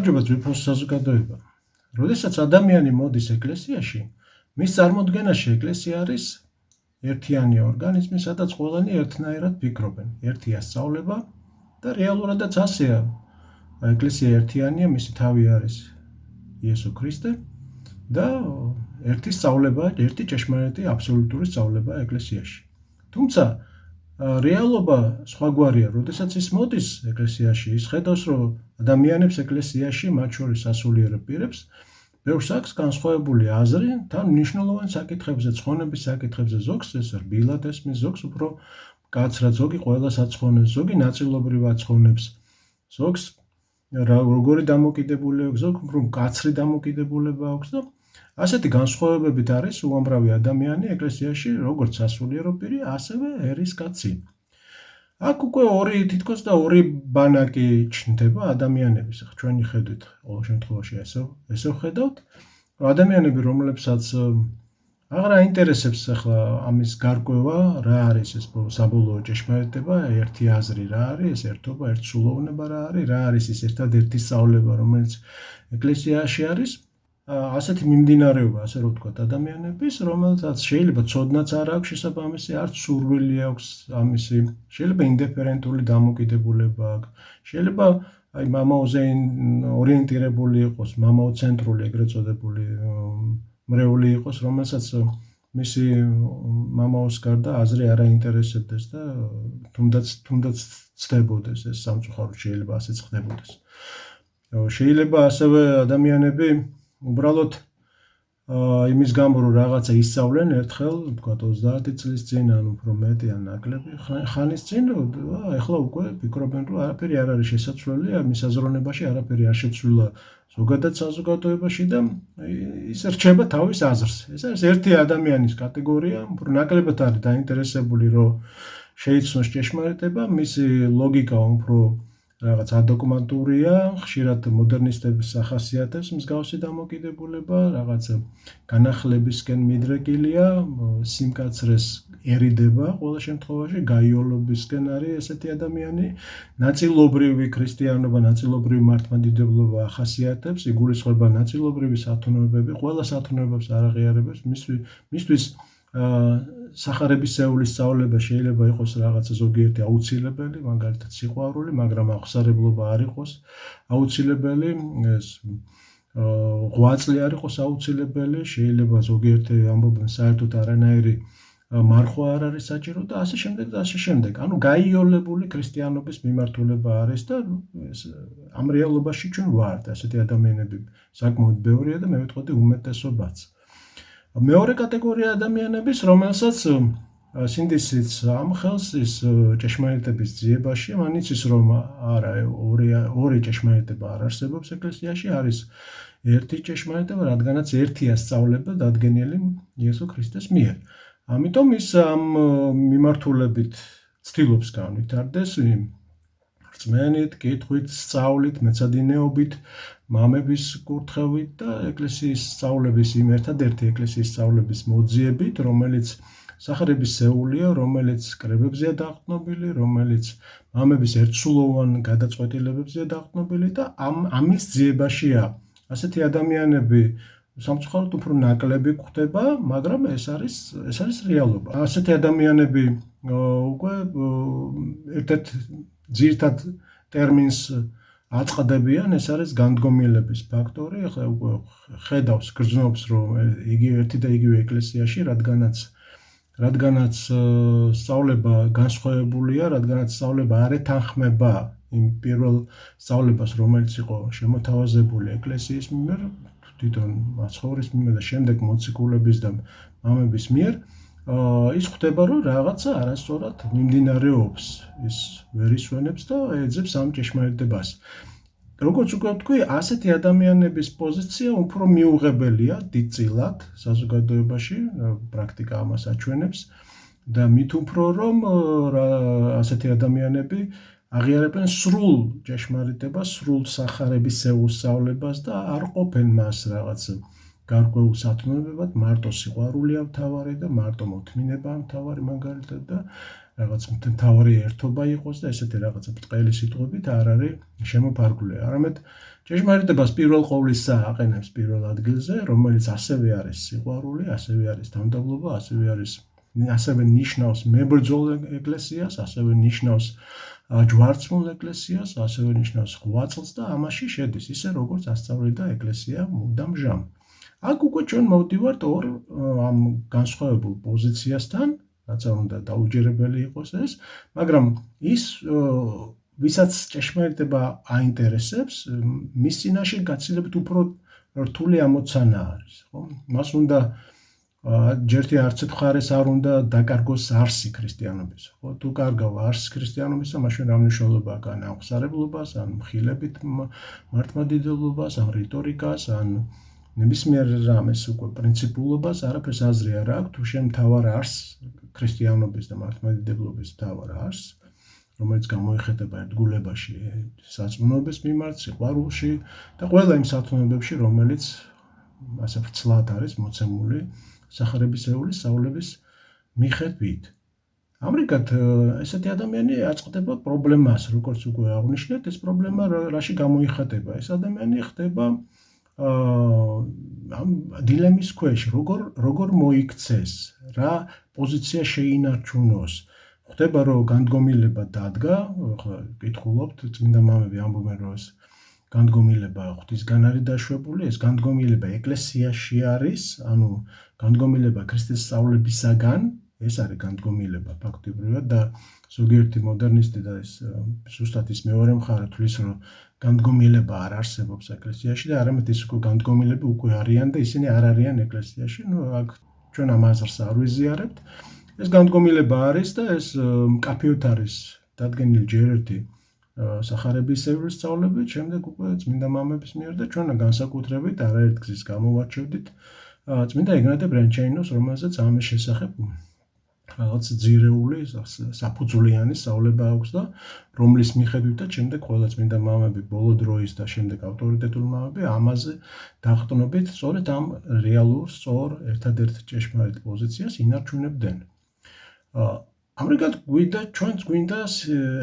გამარჯობა ძვირფას საზოგადოება. როდესაც ადამიანი მოდის ეკლესიაში, მის წარმოდგენაში ეკლესია არის ერთიანი ორგანიზმი, სადაც ყველანი ერთნაირად ფიქრობენ. ერთია სწავლება და რეალურადაც ასეა. ეკლესია ერთიანია, მისი თავი არის იესო ქრისტე და ერთი სწავლება, ერთი ჭეშმარიტი აბსოლუტური სწავლება ეკლესიაში. თუმცა რეალობა სხვაგვარია, როდესაც ის მოდის ეკლესიაში, ის ხედავს, რომ ადამიანებს ეკლესიაში, მათ შორის სასულიერო პირებს, ბევრს აქვს განსხვავებული აზრი, თან მნიშვნელოვან საკითხებზე, ცხონების საკითხებზე, ზოგს ეს რბილად ესმის, ზოგს უფრო მკაცრად, ზოგი ყველას აცხონებს, ზოგი ნაწილობრივ აცხონებს, ზოგს როგორი დამოკიდებულება აქვს, ზოგს უფრო მკაცრი დამოკიდებულება აქვს და ასეთი განსხვავებებით არის უამრავი ადამიანი ეკლესიაში, როგორც სასულიერო პირი, ასევე ერისკაცი. აქ უკვე თითქოს ორი ბანაკი ჩნდება ადამიანების. ჩვენი ხედვით, ყოველ შემთხვევაში ესე ვხედავთ, ადამიანები, რომლებსაც აღარ აინტერესებს ახლა ამის გარკვევა, რა არის ეს საბოლოო ჭეშმარიტება, ერთი აზრი რა არის, ეს ერთობა, ერთსულოვნება რა არის ის ერთადერთი სწავლება, რომელიც ეკლესიაში არის. ასეთი მიმდინარეობა, ასე რომ ვთქვათ, ადამიანების, რომელთაც შეიძლება ცოდნაც არ აქვს შესაბამისი, არც სურვილი აქვს ამისი, შეიძლება ინდიფერენტული დამოკიდებულება აქვს, შეიძლება მამაოზე ორიენტირებული იყოს, მამაოცენტრული ეგრეთ წოდებული მრევლი იყოს, რომელსაც მისი მამაოს გარდა აზრი არ აინტერესებდეს და თუნდაც ცდებოდეს ეს სამწუხაროდ შეიძლება ასეც ხდებოდეს. შეიძლება ასევე ადამიანები უბრალოდ იმის გამო რომ რაღაცა ისწავლენ ერთხელ, ვთქვათ 30 წლის წინ, ან უფრო მეტი, ან ნაკლები ხანის წინ, ეხლა უკვე ფიქრობენ, რომ არაფერი არ არის შესაძლებელი, მის აზროვნებაში არაფერი არ შეცვლილა ზოგადად საზოგადოებაში და ის რჩება თავის აზრს. ეს არის ერთი ადამიანის კატეგორია, უფრო ნაკლებად არის დაინტერესებული, რომ შეიცნოს ჭეშმარიტება, მისი ლოგიკა უფრო რაღაც ადოგმატურია, ხშირად მოდერნისტების ახასიათებს მსგავსი დამოკიდებულება, რაღაც განახლებისკენ მიდრეკილია, სიმკაცრეს ერიდება ყველა შემთხვევაში, გაიოლობისკენ არის ესეთი ადამიანი, ნაწილობრივი ქრისტიანობა, ნაწილობრივი მართლმადიდებლობა ახასიათებს, იგულისხმება ნაწილობრივი სათნოებები, ყველა სათნოებებს არ აღიარებებს, მისთვის სახარებისეული სწავლება შეიძლება იყოს რაღაცა ზოგიერთი აუცილებელი, მაგალითად სიყვარული, მაგრამ აღსარებლობა არ იყოს აუცილებელი, ეს ღვაწლი არ იყოს აუცილებელი, შეიძლება ზოგიერთი ამბობენ საერთოდ არანაირი მარხვა არ არის საჭირო და ასე შემდეგ და ასე შემდეგ. ანუ გაიოლებული ქრისტიანობის მიმართულება არის და ამ რეალობაში ჩვენ ვართ, ასეთი ადამიანები საკმაოდ ბევრია და მე ვიტყოდი უმეტესობაც. მეორე კატეგორია ადამიანების, რომელსაც სინდისიც ამხელს ის ჭეშმარიტების ძიებაში, მან იცის, რომ არა, ორი ჭეშმარიტება არ არსებობს ეკლესიაში, არის ერთი ჭეშმარიტება, რადგანაც ერთია სწავლება დადგენილი იესო ქრისტეს მიერ. ამიტომ ის ამ მიმართულებით ცდილობს განვითარდეს რწმენით, კითხვით, სწავლით, მეცადინეობით, მამების კურთხევით და ეკლესიის სწავლების ერთადერთი ეკლესიის სწავლების მოძიებით, რომელიც სახარებისეულია, რომელიც კრებებზეა დაყრდნობილი, რომელიც მამების ერთსულოვან გადაწყვეტილებებზეა დაყრდნობილი და ამის ძიებაშია. ასეთი ადამიანები სამწუხაროდ უფრო ნაკლები გვხდება, მაგრამ ეს არის რეალობა. ასეთი ადამიანები უკვე ერთ-ერთ ძირითად ტერმინს აწყდებიან, ეს არის განდგომილების ფაქტორი. ახლა უკვე ხედავს, გრძნობს, რომ ერთი და იგივე ეკლესიაში, რადგანაც სწავლება განსხვავებულია, რადგანაც სწავლება არ ეთანხმება იმ პირველ სწავლებას, რომელიც იყო შემოთავაზებული ეკლესიის მიმერ, თვითონ მაცხოვრის მიმერ და შემდეგ მოციქულების და მამების მიერ, ის ხვდება, რომ რაღაცა არასწორად მიმდინარეობს, ის ვერ ისვენებს და ეძებს ამ ჭეშმარიტებას. როგორც უკვე ვთქვი, ასეთი ადამიანების პოზიცია უფრო მიუღებელია დიდწილად საზოგადოებაში, პრაქტიკა ამას აჩვენებს და მით უფრო რომ ასეთი ადამიანები აღიარებენ სრულ ჭეშმარიტებას, სრულ სახარებისეულ სწავლებას და არ ყოფენ მას რაღაც გარკვეულ სათნოებებად, მარტო სიყვარულია მთავარი და მარტო მოთმინებაა მთავარი მაგალითად და რაღაც მთავარი ერთობა იყოს და ესეთი რაღაცა ბრტყელი სიტყვებით არ არის შემოფარგლული. არამედ ჭეშმარიტებას პირველ ყოვლისა აყენებს პირველ ადგილზე, რომელიც ასევე არის სიყვარული, ასევე არის დამტაბლობა, ასევე ნიშნავს მებრძოლ ეკლესიას, ასევე ნიშნავს ჯვარცმულ ეკლესიას, ასევე ნიშნავს ღვაწლს და ამაში შედის ისე როგორც ასწავლიდა ეკლესია მუდამ ჟამ. აქ უკვე ჩვენ მოვდივართ ორ ამ განსხვავებულ პოზიციასთან, რაც უნდა დაუჯერებელი იყოს ეს, მაგრამ ის ვისაც ჭეშმარიტება აინტერესებს, მის წინაშე გაცილებით უფრო რთული ამოცანა არის, ხო? მას უნდა ჯერთი არცეთ მხარეს არ უნდა დაკარგოს არსი ქრისტიანობის, ხო? თუ კარგავ არსს ქრისტიანობისა, მაშინ რა მნიშვნელობა აქვს ან აღმსარებლობას, ან მხილებით მართლმადიდებლობას, ან რიტორიკას, ან ნებისმიერ რამეს უკვე პრინციპულობას, არაფერს აზრი არ აქვს, თუ შენ მთავარ არსს, ქრისტიანობის და მართლმადიდებლობის მთავარ არსს, რომელიც გამოიხატება ერთგულებაში, სარწმუნოების მიმართ, სიყვარულში და ყველა იმ სათნოებებში, რომელიც ასე ვრცლად არის მოცემული სახარებისეული სწავლების მიხედვით. ამრიგად, ესეთი ადამიანი აწყდება პრობლემას, როგორც უკვე აღვნიშნეთ, ეს პრობლემა რაში გამოიხატება? ეს ადამიანი ხდება ამ დილემის ქვეშ, როგორ მოიქცეს, რა პოზიცია შეინარჩუნოს. ხდება, რომ განდგომილება დადგა, ხო, კითხულობთ, წმინდა მამები ამბობენ, რომ ეს განდგომილება ღვთისგან არის დაშვებული, ეს განდგომილება ეკლესიაში არის, ანუ განდგომილება ქრისტეს სწავლებისაგან, ეს არის განდგომილება ფაქტობრივად და ზოგიერთი მოდერნისტი და ეს ზუსტად ის მეორე მხარე თვლის, რომ განდგომილება არ არსებობს ეკლესიაში და არამედ ის უკვე განდგომილები უკვე არიან და ისინი არ არიან ეკლესიაში. აქ ჩვენ ამ აზრს არ ვიზიარებთ. ეს განდგომილება არის და ეს მკაფიოდ არის დადგენილი ჯერ ერთი სახარებისეული სწავლებით, შემდეგ უკვე წმინდა მამების მიერ და ჩვენ განსაკუთრებით არაერთ გზის გამოვარჩევდით წმინდა ეგნატე ბრენჩაინოს, რომელზეც ამის შესახებ რაღაც ძირეული საფუძვლიანი სწავლება აქვს და რომლის მიხედვითაც შემდეგ ყველა წმინდა მამები ბოლო დროის და შემდეგ ავტორიტეტული მამები ამაზე დაყრდნობით სწორედ ამ რეალურ სწორ ერთადერთ ჭეშმარიტ პოზიციას ინარჩუნებდნენ. ამრიგად ჩვენც გვინდა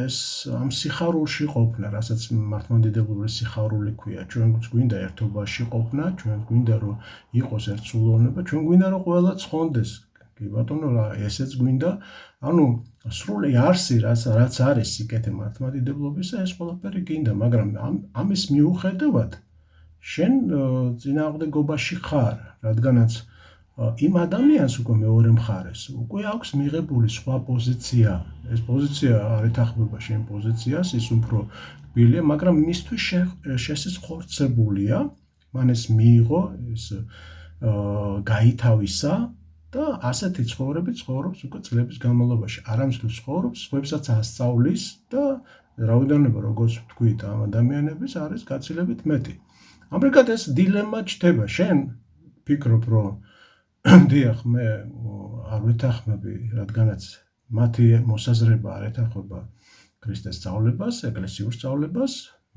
ეს ამ სიხარულში ყოფნა, რასაც მართლმადიდებლური სიხარული ქვია. ჩვენც გვინდა ერთობაში ყოფნა, ჩვენ გვინდა რომ იყოს ერთსულოვნება, ჩვენ გვინდა რომ ყველა ცხონდეს. კი ბატონო, ესეც გვინდა. ანუ სრული არსი, რაც არის სიკეთე მართლმადიდებლობისა, ეს ყველაფერი გინდა, მაგრამ ამის მიუხედავად შენ წინააღმდეგობაში ხარ, რადგანაც იმ ადამიანს უკვე მეორე მხარეს უკვე აქვს მიღებული სხვა პოზიცია. ეს პოზიცია არ ეთახმება შენ პოზიციას, ის უფრო თბილია, მაგრამ მისთვის შესაძლოა, მან ეს მიიღო, ეს გაითავისა და ასეთი ცხოვრებით ცხოვრობს უკვე წლების განმავლობაში. არამისთვის ცხოვრობს, სხვებსაც ასწავლის და რაოდენობა, როგორც ვთქვით, ამ ადამიანების არის გაცილებით მეტი. ამრიგად ეს დილემა ჩნდება. შენ ფიქრობ, რომ დიახ, მე არ ვეთანხმები, რადგანაც მათი მოსაზრება არ ეთანხმება ქრისტეს სწავლებას, ეკლესიურ სწავლებას,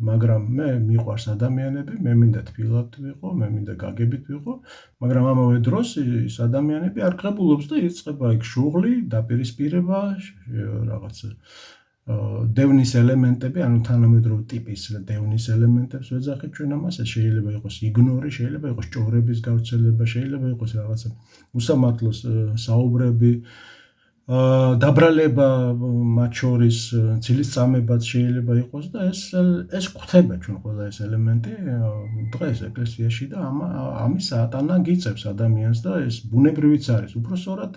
მაგრამ მე მიყვარს ადამიანები, მე მინდა თბილად ვიყო, მე მინდა გაგებით ვიყო, მაგრამ ამავე დროს ის ადამიანები არ ღებულობს და იწყება იქ შუღლი, დაპირისპირება, რაღაც დევნის ელემენტები, ანუ თანამედროვე ტიპის დევნის ელემენტებს ვეძახით ჩვენ ამას, ეს შეიძლება იყოს იგნორი, შეიძლება იყოს ჭორების გავრცელება, შეიძლება იყოს რაღაცა უსამართლოს საუბრები, დაბრალება მათ შორის, ცილისწამებაც შეიძლება იყოს და ეს გვხვდება ჩვენ ყველა ეს ელემენტი დღეს ეკლესიაში და ამის ატანა გიწევს ადამიანს და ეს ბუნებრივიც არის, უფრო სწორად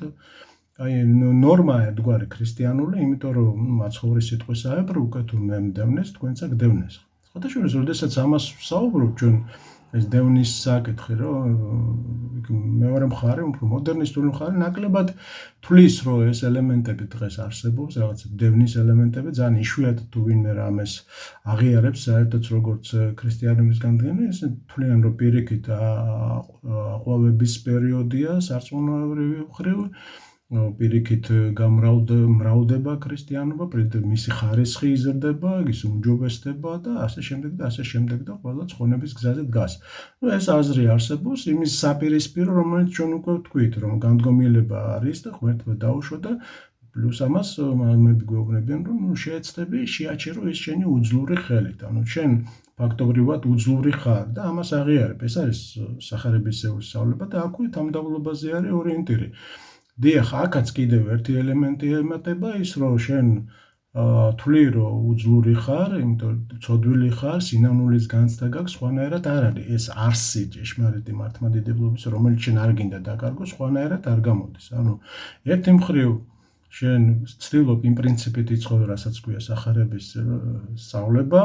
ნორმა ერთგვარი ქრისტიანული, იმიტომ რომ მაცხოვრის სიტყვისაებრ უკვე თუ მე მდევნეს, თქვენცა გდევნეს. ხოთაშორის, როდესაც ამას ვსაუბრობ, ჩვენ ეს დევნის საკითხი, რომ მეორე მხარე, უფრო მოდერნისტული მხარე, ნაკლებად თვლის, რომ ეს ელემენტები დღეს არსებობს, რაღაც დევნის ელემენტები, ძალიან იშვიათად თუ ვინმე რამეს აღიარებს, საერთოდ როგორც ქრისტიანობის განგენა, ეს თვლიან, რომ პირიქით აყვავების პერიოდია, სარწმუნოებრივი მხრივ, პირიქით მრავლდება ქრისტიანობა, მისი ხარისხი იზრდება, ის უმჯობესდება და ასე შემდეგ და ასე შემდეგ და ყველა ცხონების გზაზე დგას. ეს აზრი არსებობს იმის საპირისპირო, რომელიც ჩვენ უკვე ვთქვით, რომ განდგომილება არის და ღმერთმა დაუშვა და Plus ამას მამები გვეუბნებიან, რომ შეეცდები შეაჩერო ის შენი უძლური ხელით. ანუ შენ ფაქტობრივად უძლური ხარ და ამას აღიარებ. ეს არის სახარებისეული სწავლება და აქვე თანმიმდევრობაზე არის ორიენტირი. დიახ, აქაც კიდევ ერთი ელემენტი ემატება ის, რომ შენ თვლი, რომ უძლური ხარ, იმიტომ ცოდვილი ხარ, სინანულის განცდა გაქვს, სხვანაირად არ არის. ეს არსი ჭეშმარიტი მართლმადიდებლობის, რომელიც შენ არ გინდა დაკარგო, სხვანაირად არ გამოდის. ანუ ერთი მხრივ შენ ცდილობ იმ პრინციპით იცხოვრო, რასაც ქვია სახარების სწავლება,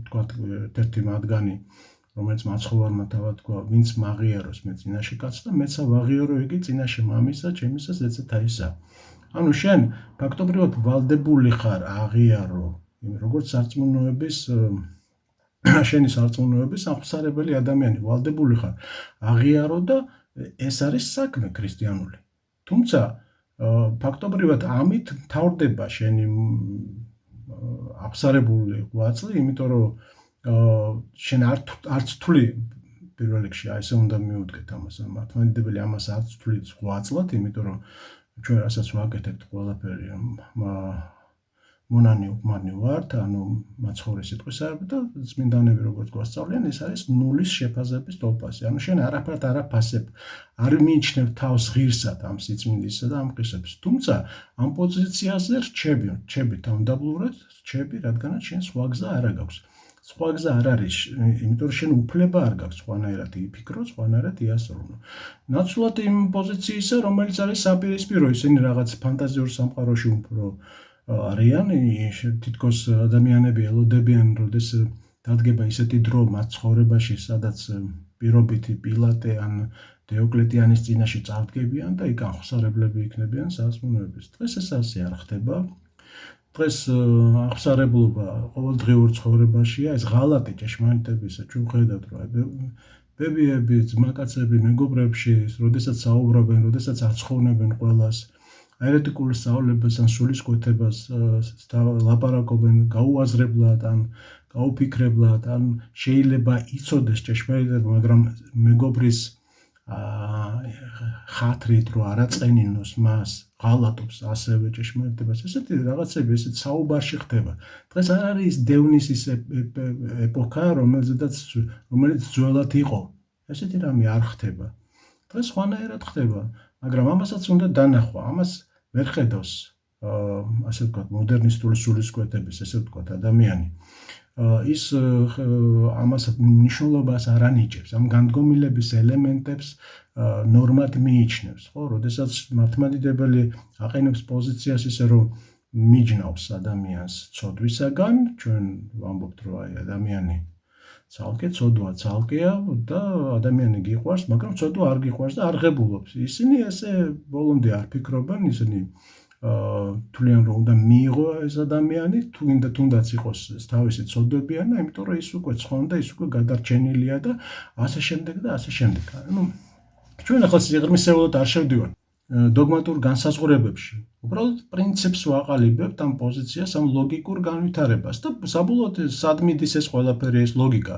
თქვათ ერთ-ერთი მათგანი, რომელიც მაცხოვარმა თავად თქვა, ვინც მაღიაროს მე წინაშე კაცს და მეცა ვაღიარო იგი წინაშე მამისა, ჩემისა, ზეცათა ისა. ანუ შენ ფაქტობრივად ვალდებული ხარ აღიარო, როგორც სარწმუნოების შენი სარწმუნოების აღმსარებელი ადამიანი ვალდებული ხარ აღიარო და ეს არის საქმე ქრისტიანული. თუმცა ფაქტობრივად ამით მთავრდება შენი აღსარებული ღვაწლი, იმიტომ რომ შენ არც თვლი პირველ რიგში აი ესე უნდა მიუდგეთ ამას, მართლმადიდებელი ამას არც თვლის ღვაწლად, იმიტომ რომ ჩვენ რასაც ვაკეთებთ ყველაფერი მონანი უკმარნი ვართ, ანუ მაცხოვრის სიტყვის არ და წმინდანები როგორც გვასწავლიან, ეს არის ნულის შეფაზების ტოლფასი. ანუ შენ არაფრად არ აფასებ, არ მიიჩნევ თავს ღირსად ამ სიწმინდისა და ამ ყისებს. თუმცა ამ პოზიციაზე რჩები თავმდაბლურად, რჩები, რადგანაც შენ სხვა გზა არ გაქვს. სხვა გზა არ არის, იმიტომ რომ შენ უფლება არ გაქვს სხვანაირად იფიქრო, სხვანაირად იასრულო. ნაცვლად იმ პოზიციისა, რომელიც არის საპირისპირო, ისინი რაღაც ფანტაზიურ სამყაროში უფრო არიან, თითქოს ადამიანები ელოდებიან, როდეს დადგება ისეთი დრო მათ ცხოვრებაში, სადაც პირობითი პილატე ან დიოკლეტიანის წინაშე წარდგებიან და იქ აღსარებლები იქნებიან სარწმუნოების. დღეს ეს ასე არ ხდება. დღეს აღსარებლობა ყოველდღიურ ცხოვრებაშია, ეს ღალატი ჭეშმარიტებისა, ჩვენ ვხედავთ, რომ ბებიები, ძმაკაცები, მეგობრებში, როდესაც საუბრობენ, როდესაც აცხოვნებენ ყველას, ერეტიკულ სწავლებას ან სულისკვეთებას ლაპარაკობენ გაუაზრებლად ან გაუფიქრებლად, ან შეიძლება იცოდეს ჭეშმარიტება, მაგრამ მეგობრის ხათრით რო არაწყენინოს მას ღალატობს ასევე ჭეშმარიტებას. ესეთი რაღაცები, ესეთ საუბარში ხდება. დღეს არ არის დევნის ის ეპოქა, რომელიც ძველად იყო. ესეთი რამე არ ხდება. დღეს სხვანაირად ხდება, მაგრამ ამასაც უნდა დანახვა. ამას ვერ ხედავს ასე ვთქვათ მოდერნისტული სულისკვეთების, ესე ვთქვათ ადამიანი. ის ამას მნიშვნელობას არ ანიჭებს, ამ განდგომილების ელემენტებს ნორმად მიიჩნევს, ხო? როდესაც მართლმადიდებელი აყენებს პოზიციას ისე რომ მიჯნავს ადამიანს ცოდვისაგან, ჩვენ ვამბობთ რომ აი ადამიანი ცალკე ცოდვა ცალკეა და ადამიანი გიყვარს, მაგრამ ცოდვა არ გიყვარს და არ ღებულობს. ისინი ესე ბოლომდე არ ფიქრობენ, ისინი თვლიან რომ უნდა მიიღო ეს ადამიანი, თუნდაც იყოს თავისი ცოდვებიანი, იმიტომ რომ ის უკვე ცხონდა, ის უკვე გადარჩენილია და ასე შემდეგ და ასე შემდეგ. ანუ ჩვენ ახლა სიღრმისეულად არ შევდივართ დოგმატურ განსაზღვრებებში. უბრალოდ პრინციპს ვაყალიბებთ ამ პოზიციას, ამ ლოგიკურ განვითარებას და საბოლოოდ სად მიდის ეს ყველაფერი, ეს ლოგიკა.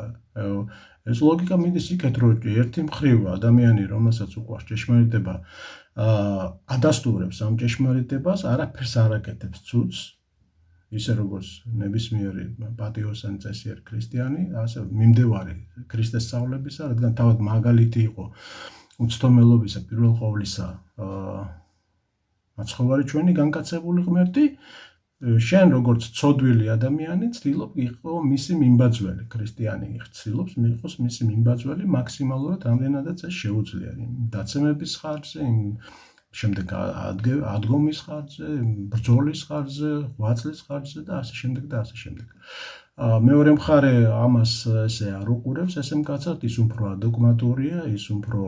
ეს ლოგიკა მიდის იქეთ, რომ ერთი მხრივ ადამიანი, რომელსაც უყვარს ჭეშმარიტება, ადასტურებს ამ ჭეშმარიტებას, არაფერს არ აკეთებს ცუდს, ისე როგორც ნებისმიერი პატიოსანი წესიერი ქრისტიანი, ასე მიმდევარი ქრისტეს სწავლებისა, რადგან თავად მაგალითი იყო უცდომელობისა, პირველ ყოვლისა მაცხოვარი ჩვენი განკაცებული ღმერთი, შენ როგორც ცოდვილი ადამიანი ცდილობ იყო მისი მიმბაძველი, ქრისტიანი ცდილობს მიიღოს მისი მიმბაძველი მაქსიმალურად რამდენადაც ეს შეუძლია, დაცემების ხარჯზე, შემდეგ ადგომის ხარჯზე, ბრძოლის ხარჯზე, ღვაწლის ხარჯზე და ასე შემდეგ და ასე შემდეგ. მეორე მხარე ამას ესე არ უყურებს, ესე მკაცად ის უფრო ადოგმატურია, ის უფრო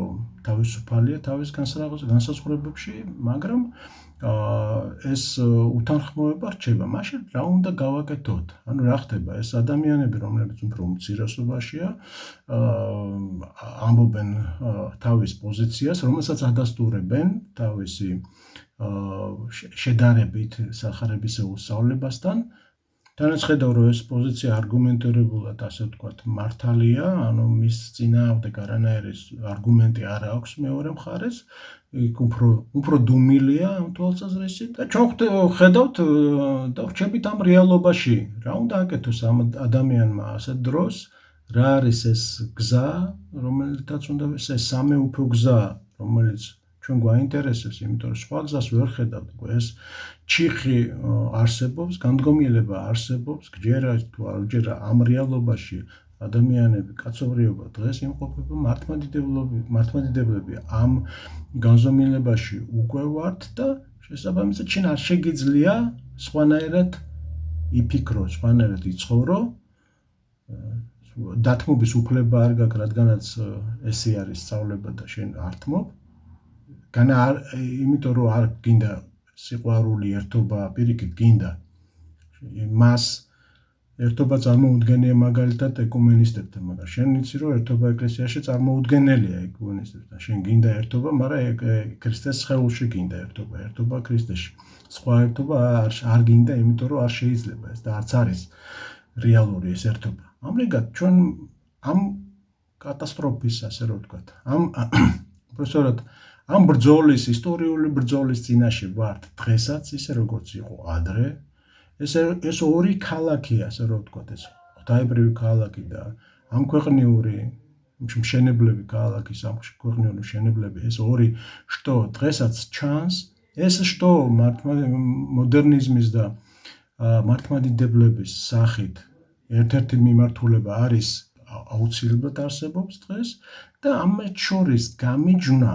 თავისუფალია თავის განსაზღვრებებში, მაგრამ ეს უთანხმოება რჩება. მაშინ რა უნდა გავაკეთოთ? ანუ რა ხდება? ეს ადამიანები, რომლებიც უფრო უმცირესობაშია, ამბობენ თავის პოზიციას, რომელსაც ადასტურებენ თავისი შედარებით სახარებისეულ სწავლებასთან თანაცხადავ რომ ეს პოზიცია არგუმენტირებულად ასე ვთქვათ მართალია, ანუ მის წინააღმდეგ არანაირი არგუმენტი არ აქვს მეორე მხარეს, იქ უფრო დუმილია ამ თვალსაზრისით და ჩვენ ხედავთ და ვრჩებით ამ რეალობაში, რა უნდა აკეთოს ამ ადამიანმა ასეთ დროს, რა არის ეს გზა, რომელითაც უნდა ეს სამეუფო გზა, რომელიც ჩვენ გვაინტერესებს, იმიტომ რომ სხვა გზას ვერ ხედავთ, ეს ჩიხი არსებობს, განდგომილება არსებობს, გჯერა თუ არ გჯერა ამ რეალობაში ადამიანები, კაცობრიობა დღეს იმყოფება მართლმადიდებლები ამ განზომილებაში უკვე ვართ და შესაბამისად შენ არ შეგიძლია სხვანაირად იფიქრო, სხვანაირად იცხოვრო, დათმობის უფლება არ გაქვს, რადგანაც ესე არის სწავლება და შენ არ თმობ. იმიტომ რომ არ გინდა სიყვარული, ერთობა, პირიქით გინდა მას ერთობა წარმოუდგენია მაგალითად ეკუმენისტებთან, მაგრამ შენ იცი რომ ერთობა ეკლესიაში წარმოუდგენელია ეკუმენისტებთან. შენ გინდა ერთობა, მაგრამ ქრისტეს სხეულში გინდა ერთობა ქრისტეში. სხვა ერთობა არ გინდა, იმიტომ რომ არ შეიძლება ეს და არც არის რეალური ეს ერთობა. ამრიგად ჩვენ ამ კატასტროფის, ასე რომ ვთქვათ, უბრალოდ ამ ბრძოლის, ისტორიული ბრძოლის წინაშე ვართ დღესაც, ისე როგორც იყო ადრე. ეს ორი ქალაქი, ასე რომ ვთქვათ, ეს ღვთაებრივი ქალაქი და ამ ქვეყნიური მშენებლები ქალაქის, ამ ქვეყნიური მშენებლები, ეს ორი შტო დღესაც ჩანს. ეს შტო მოდერნიზმის და მართლმადიდებლების სახით ერთ-ერთი მიმართულება არის აუცილებლად არსებობს დღეს და ამათ შორის გამიჯვნა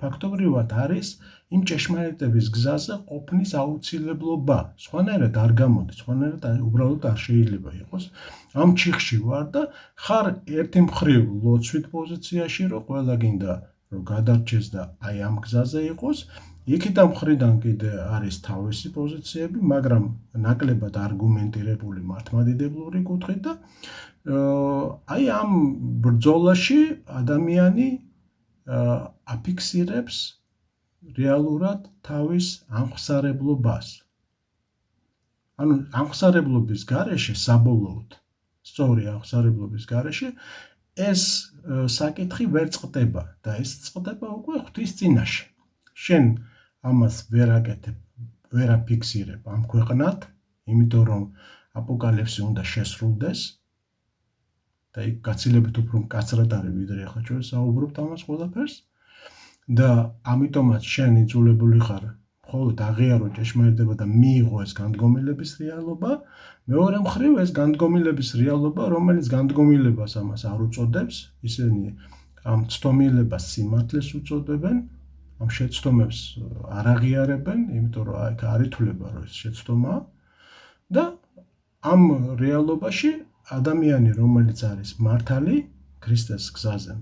ფაქტობრივად არის იმ ჭეშმარიტების გზაზე ყოფნის აუცილებლობა. სხვანაირად არ გამოდის, სხვანაირად უბრალოდ არ შეიძლება იყოს. ამ ჩიხში ვარ და ხარ ერთი მხრივ ლოცვით პოზიციაში, რომ ყველა გინდა რომ გადარჩეს და აი ამ გზაზე იყოს. იქიდან მხრიდან კიდე არის თავისი პოზიციები, მაგრამ ნაკლებად არგუმენტირებული მართლმადიდებლური კუთხით და აი ამ ბრძოლაში ადამიანი აფიქსირებს რეალურად თავის ამხსარებლობას. ანუ ამხსარებლობის გარეშე საბოლოოდ, სწორი ამხსარებლობის გარეშე ეს საკითხი ვერ წყდება და ეს წყდება უკვე ღვთის წინაშე. შენ ამას ვერ აკეთებ, ვერ აფიქსირებ ამ ქვეყნად, იმიტომ რომ აპოკალიფსი უნდა შესრულდეს და იქ გაცილებით უფრო მკაცრად არის ვიდრე ახლა ჩვენ საუბრობთ ამას ყველაფერს და ამიტომაც შენ იძულებული ხარ მხოლოდ აღიარო ჭეშმარიტება და მიიღო ეს განდგომილების რეალობა. მეორე მხრივ ეს განდგომილების რეალობა, რომელიც განდგომილებას ამას არ უწოდებს, ისინი ამ ცდომილებას სიმართლეს უწოდებენ, ამ შეცდომებს არ აღიარებენ, იმიტომ რომ აქ არ ითვლება რომ ეს შეცდომაა და ამ რეალობაში ადამიანი, რომელიც არის მართალი, ქრისტეს გზაზე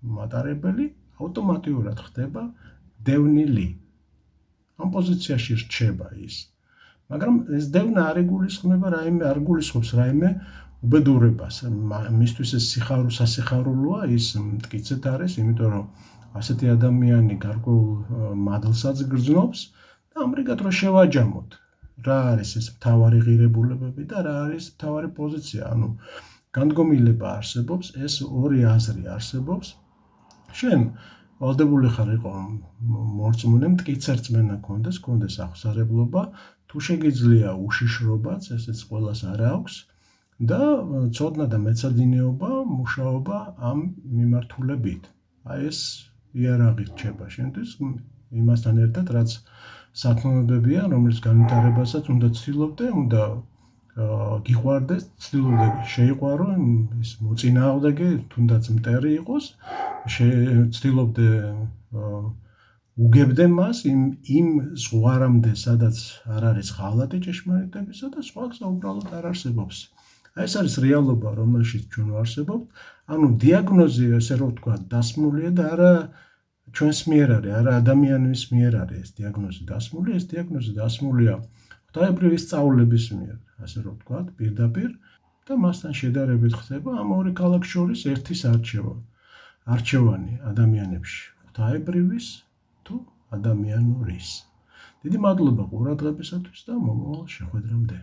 მატარებელი, ავტომატურად ხდება დევნილი. ამ პოზიციაში რჩება ის. მაგრამ ეს დევნა არ გულისხმობს რაიმე უბედურებას. მისთვის ეს სასიხარულოა, ის მტკიცედ არის, იმიტომ რომ ასეთი ადამიანი გარკვეულ მადლსაც გრძნობს და ამრიგად რომ შევაჯამოთ. რა არის ეს მთავარი ღირებულებები და რა არის მთავარი პოზიცია. ანუ განდგომილება არსებობს, ეს ორი აზრი არსებობს. შენ ვალდებული ხარ იყო მორწმუნე მტკიცერწმენა კონდეს აღსარებლობა, თუ შეგიძლია უშიშრობაც, ესეც ყველას არ აქვს და ცოდნა და მეცადინეობა, მუშაობა ამ მიმართულებით. აი ეს იარაღი რჩება შენთვის იმასთან ერთად, რაც საქმიანობებია, რომლის განვითარებასაც უნდა ცდილობდე, უნდა გიყვარდეს, ცდილობდე შეიყვარო ის მოწინააღმდეგე, თუნდაც მტერი იყოს, ცდილობდე უგებდე მას იმ ზღვარამდე, სადაც არ არის ღალატი ჭეშმარიტებისა და სხვა გზა უბრალოდ არ არსებობს. აი ეს არის რეალობა, რომელშიც ჩვენ ვარსებობთ. ანუ დიაგნოზი, ესე რომ ვთქვა, დასმულია და არა ჩვენს მიერ არის, არა ადამიანის მიერ არის ეს დიაგნოზი დასმული, ეს დიაგნოზი დასმულია ღვთაებრივი სწავლების მიერ, ასე რომ ვთქვა, პირდაპირ და მასთან შედარებით ხდება ამ ორი ქალაქს შორის ერთის არჩევანი ადამიანებში, ღვთაებრივის თუ ადამიანურის. დიდი მადლობა ყურადღებისათვის და მომავალ შეხვედრამდე.